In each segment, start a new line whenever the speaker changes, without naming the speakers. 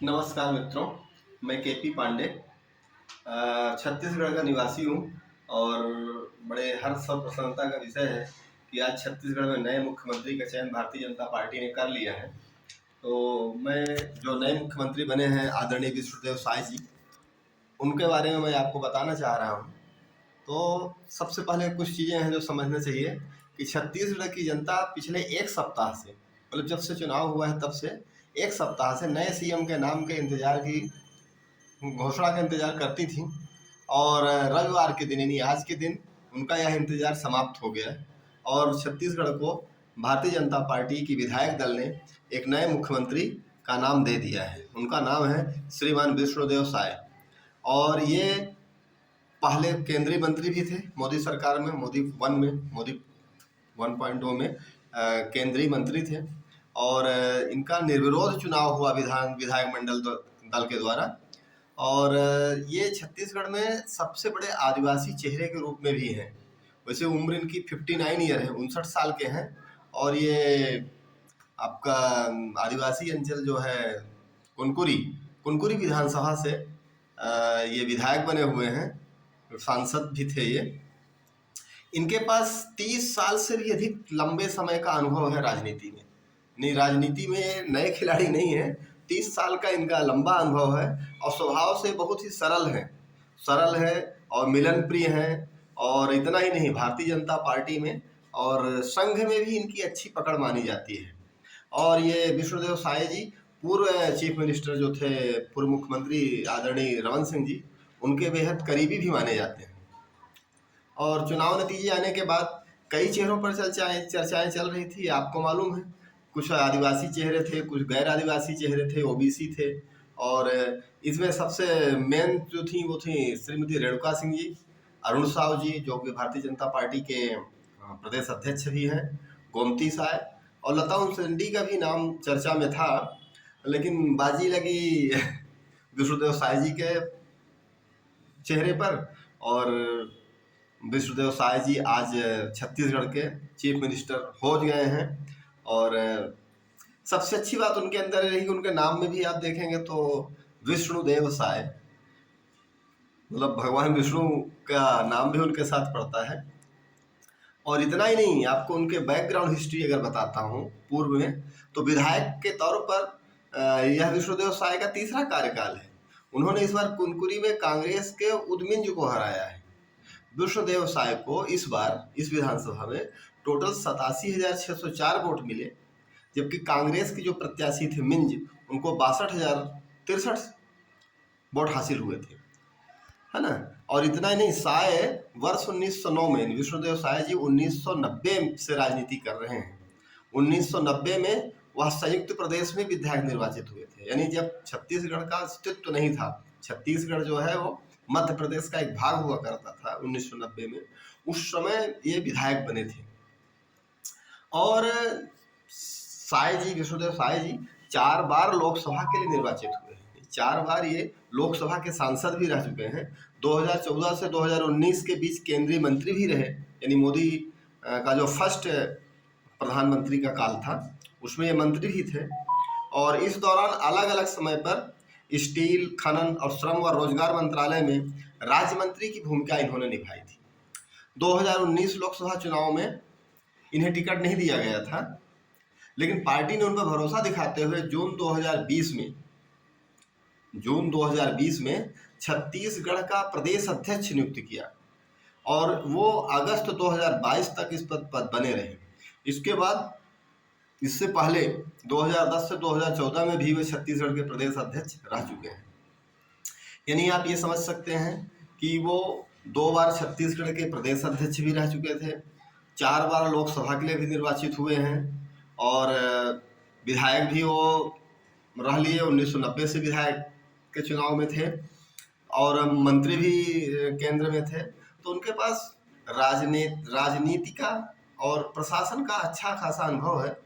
नमस्कार मित्रों, मैं केपी पांडे छत्तीसगढ़ का निवासी हूँ और बड़े हर्ष और प्रसन्नता का विषय है कि आज छत्तीसगढ़ में नए मुख्यमंत्री का चयन भारतीय जनता पार्टी ने कर लिया है। तो मैं जो नए मुख्यमंत्री बने हैं आदरणीय विष्णुदेव साय जी, उनके बारे में मैं आपको बताना चाह रहा हूँ। तो सबसे पहले कुछ चीज़ें हैं जो समझना चाहिए कि छत्तीसगढ़ की जनता पिछले एक सप्ताह से, मतलब जब से चुनाव हुआ है तब से एक सप्ताह से नए सीएम के नाम के इंतजार की घोषणा का इंतजार करती थी और रविवार के दिन यानी आज के दिन उनका यह इंतजार समाप्त हो गया और छत्तीसगढ़ को भारतीय जनता पार्टी की विधायक दल ने एक नए मुख्यमंत्री का नाम दे दिया है। उनका नाम है श्रीमान विष्णुदेव साय और ये पहले केंद्रीय मंत्री भी थे मोदी सरकार में, मोदी 1.0 में केंद्रीय मंत्री थे और इनका निर्विरोध चुनाव हुआ विधायक मंडल दल के द्वारा। और ये छत्तीसगढ़ में सबसे बड़े आदिवासी चेहरे के रूप में भी हैं। वैसे उम्र इनकी 59 ईयर है, 59 साल के हैं और ये आपका आदिवासी अंचल जो है कुनकुरी विधानसभा से ये विधायक बने हुए हैं, सांसद भी थे ये। इनके पास 30 साल से भी अधिक लंबे समय का अनुभव है राजनीति में। नहीं, राजनीति में नए खिलाड़ी नहीं है, 30 साल का इनका लंबा अनुभव है और स्वभाव से बहुत ही सरल है और मिलन प्रिय हैं। और इतना ही नहीं, भारतीय जनता पार्टी में और संघ में भी इनकी अच्छी पकड़ मानी जाती है। और ये विष्णुदेव साय जी पूर्व चीफ मिनिस्टर जो थे, पूर्व मुख्यमंत्री आदरणीय रमन सिंह जी, उनके बेहद करीबी भी माने जाते हैं। और चुनाव नतीजे आने के बाद कई चेहरों पर चर्चाएं चल रही थी। आपको मालूम है, कुछ आदिवासी चेहरे थे, कुछ गैर आदिवासी चेहरे थे, ओबीसी थे और इसमें सबसे मेन जो थी वो थी श्रीमती रेणुका सिंह जी, अरुण साव जी जो कि भारतीय जनता पार्टी के प्रदेश अध्यक्ष भी हैं, गोमती साय और लता उसेंडी का भी नाम चर्चा में था, लेकिन बाजी लगी विष्णुदेव साय जी के चेहरे पर। और विष्णुदेव साय जी आज छत्तीसगढ़ के चीफ मिनिस्टर हो गए हैं। और सबसे अच्छी बात उनके अंदर रही, उनके नाम में भी आप देखेंगे तो विष्णुदेव साय, मतलब भगवान विष्णु का नाम भी उनके साथ पड़ता है। और इतना ही नहीं, आपको उनके बैकग्राउंड हिस्ट्री अगर बताता हूँ पूर्व में, तो विधायक के तौर पर यह विष्णुदेव साय का तीसरा कार्यकाल है। उन्होंने इस बार कुनकुरी में कांग्रेस के उदमिंज को हराया है। विष्णुदेव साय को इस बार इस विधानसभा में टोटल 87,604 वोट मिले, जबकि कांग्रेस की जो प्रत्याशी थे मिंज, उनको 62,063 वोट हासिल हुए थे, है ना। और इतना ही नहीं, साय वर्ष 1909 में, विष्णुदेव साय जी 1990 से राजनीति कर रहे हैं। 1990 में वह संयुक्त प्रदेश में विधायक निर्वाचित हुए थे, यानी जब छत्तीसगढ़ का अस्तित्व नहीं था। छत्तीसगढ़ जो है वो मध्य प्रदेश का एक भाग हुआ करता था 1990 में, उस समय ये विधायक बने थे। और साय जी, विष्णुदेव साय जी 4 बार लोकसभा के लिए निर्वाचित हुए हैं, 4 बार ये लोकसभा के सांसद भी रह चुके हैं। 2014 से 2019 के बीच केंद्रीय मंत्री भी रहे, यानी मोदी का जो फर्स्ट प्रधानमंत्री का काल था उसमें ये मंत्री भी थे। और इस दौरान अलग अलग समय पर स्टील, खनन और श्रम व रोजगार मंत्रालय में राज्य मंत्री की भूमिका इन्होंने निभाई थी। 2019 लोकसभा चुनाव में इन्हें टिकट नहीं दिया गया था, लेकिन पार्टी ने उन पर भरोसा दिखाते हुए जून 2020 में छत्तीसगढ़ का प्रदेश अध्यक्ष नियुक्त किया और वो अगस्त 2022 तक इस पद पर बने रहे। इसके बाद, इससे पहले 2010 से 2014 में भी वे छत्तीसगढ़ के प्रदेश अध्यक्ष रह चुके हैं। यानी आप ये समझ सकते हैं कि वो 2 बार छत्तीसगढ़ के प्रदेश अध्यक्ष भी रह चुके थे, 4 बार लोकसभा के लिए भी निर्वाचित हुए हैं और विधायक भी वो रह लिए, 1990 से विधायक के चुनाव में थे और मंत्री भी केंद्र में थे। तो उनके पास राजनीति का और प्रशासन का अच्छा खासा अनुभव है।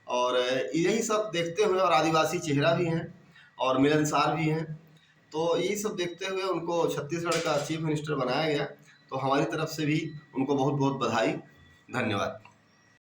और यही सब देखते हुए, और आदिवासी चेहरा भी हैं और मिलनसार भी हैं, तो यही सब देखते हुए उनको छत्तीसगढ़ का चीफ मिनिस्टर बनाया गया। तो हमारी तरफ से भी उनको बहुत बहुत बधाई, धन्यवाद।